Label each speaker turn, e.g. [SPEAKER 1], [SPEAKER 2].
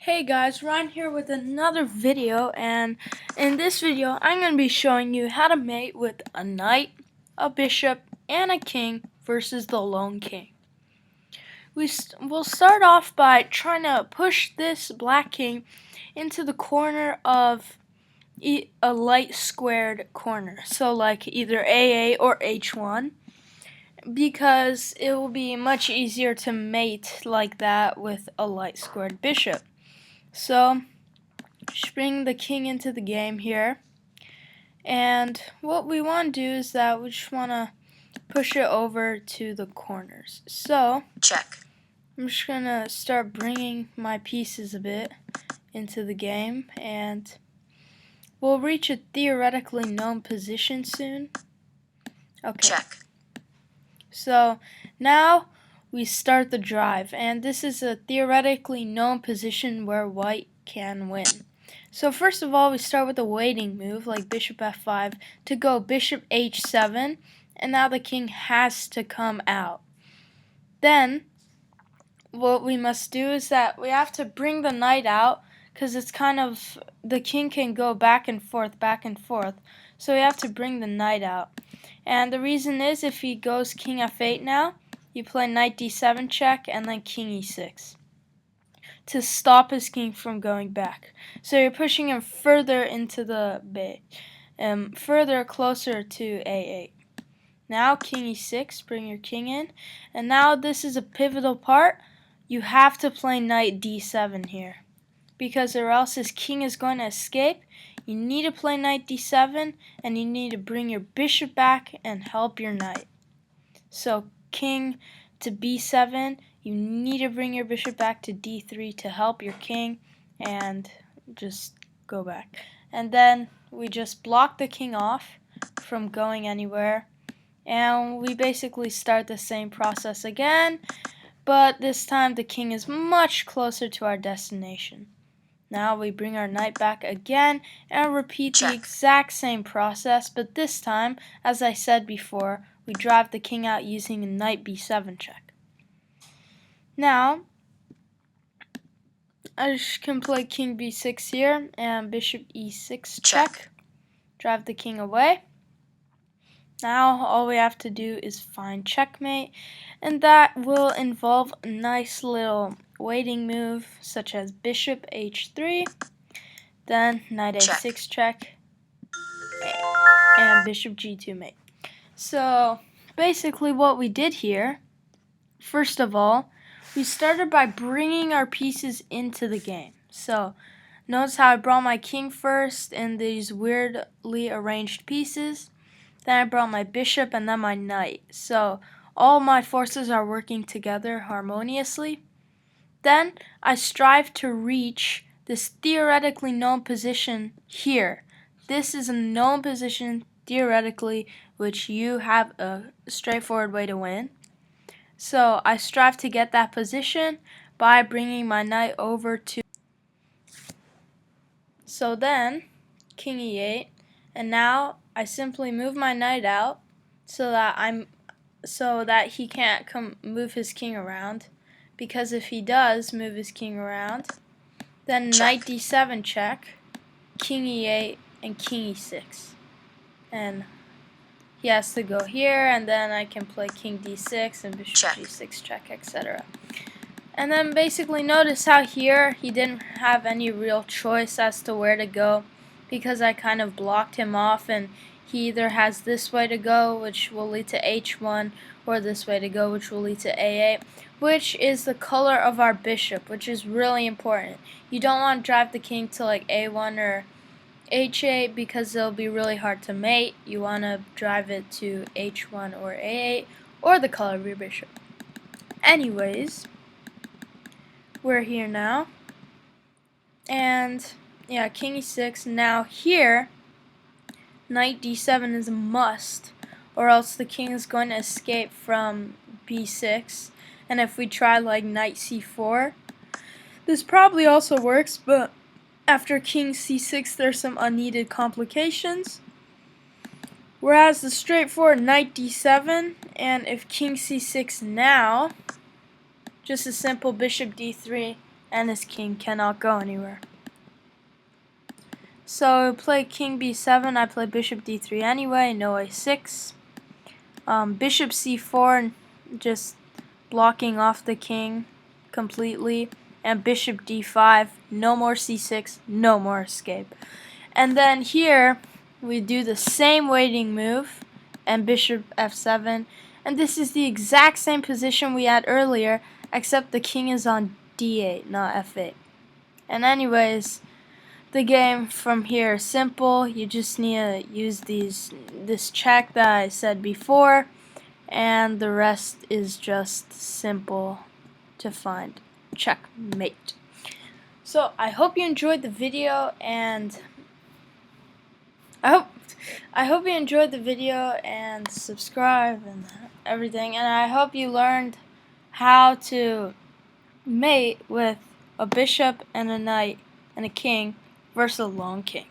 [SPEAKER 1] Hey guys, Ryan here with another video, and in this video I'm going to be showing you how to mate with a knight, a bishop, and a king versus the lone king. We'll start off by trying to push this black king into the corner of a light squared corner, so like either AA or H1, because it will be much easier to mate like that with a light squared bishop. So just bring the king into the game here, and what we want to do is that we just want to push it over to the corners. So
[SPEAKER 2] Check.
[SPEAKER 1] I'm just gonna start bringing my pieces a bit into the game, and we'll reach a theoretically known position soon. Okay.
[SPEAKER 2] Check.
[SPEAKER 1] So now we start the drive, and this is a theoretically known position where white can win. So first of all, we start with a waiting move like bishop f5 to go bishop h7, and now the king has to come out. Then what we must do is that we have to bring the knight out, because it's kind of, the king can go back and forth, so we have to bring the knight out. And the reason is, if he goes king f8 now, you play knight d7 check and then king e6 to stop his king from going back. So you're pushing him further into the bay, further closer to a8. Now king e6, bring your king in, and now this is a pivotal part. You have to play knight d7 here, because or else his king is going to escape. You need to play knight d7, and you need to bring your bishop back and help your knight. So king to b7, you need to bring your bishop back to d3 to help your king, and just go back. And then we just block the king off from going anywhere, and we basically start the same process again, but this time the king is much closer to our destination. Now we bring our knight back again and repeat the exact same process, but this time, as I said before, we drive the king out using a knight b7 check. Now, I just can play king b6 here and bishop e6 check. Drive the king away. Now all we have to do is find checkmate, and that will involve a nice little waiting move such as bishop h3, then knight a6 check, and bishop g2 mate. So basically what we did here, first of all, we started by bringing our pieces into the game. So notice how I brought my king first in these weirdly arranged pieces. Then I brought my bishop and then my knight. So all my forces are working together harmoniously. Then I strive to reach this theoretically known position here. This is a known position theoretically, which you have a straightforward way to win. So I strive to get that position by bringing my knight over to. So then king e8, and now I simply move my knight out so that he can't move his king around, because if he does move his king around, then knight d7 check, king e8, and king e6, and he has to go here, and then I can play king d6 and bishop g6 check, etc. And then basically notice how here he didn't have any real choice as to where to go, because I kind of blocked him off, and he either has this way to go, which will lead to h1, or this way to go, which will lead to a8, which is the color of our bishop, which is really important. You don't want to drive the king to like a1 or h8, because it'll be really hard to mate. You want to drive it to h1 or a8, or the color of your bishop. Anyways, we're here now, and yeah, king e6. Now here, knight d7 is a must, or else the king is going to escape from b6. And if we try like knight c4, this probably also works, but after king c6 there's some unneeded complications. Whereas the straightforward knight d7, and if king c6 now, just a simple bishop d3 and his king cannot go anywhere. So play king b7, I play bishop d3 anyway, no a6. Bishop c4, just blocking off the king completely. And bishop d5, no more c6, no more escape. And then here, we do the same waiting move, and bishop f7. And this is the exact same position we had earlier, except the king is on d8, not f8. And anyways, the game from here is simple. You just need to use this check that I said before, and the rest is just simple to find. Checkmate. So I hope you enjoyed the video, and I hope you enjoyed the video and subscribe and everything, and I hope you learned how to mate with a bishop and a knight and a king versus a lone king.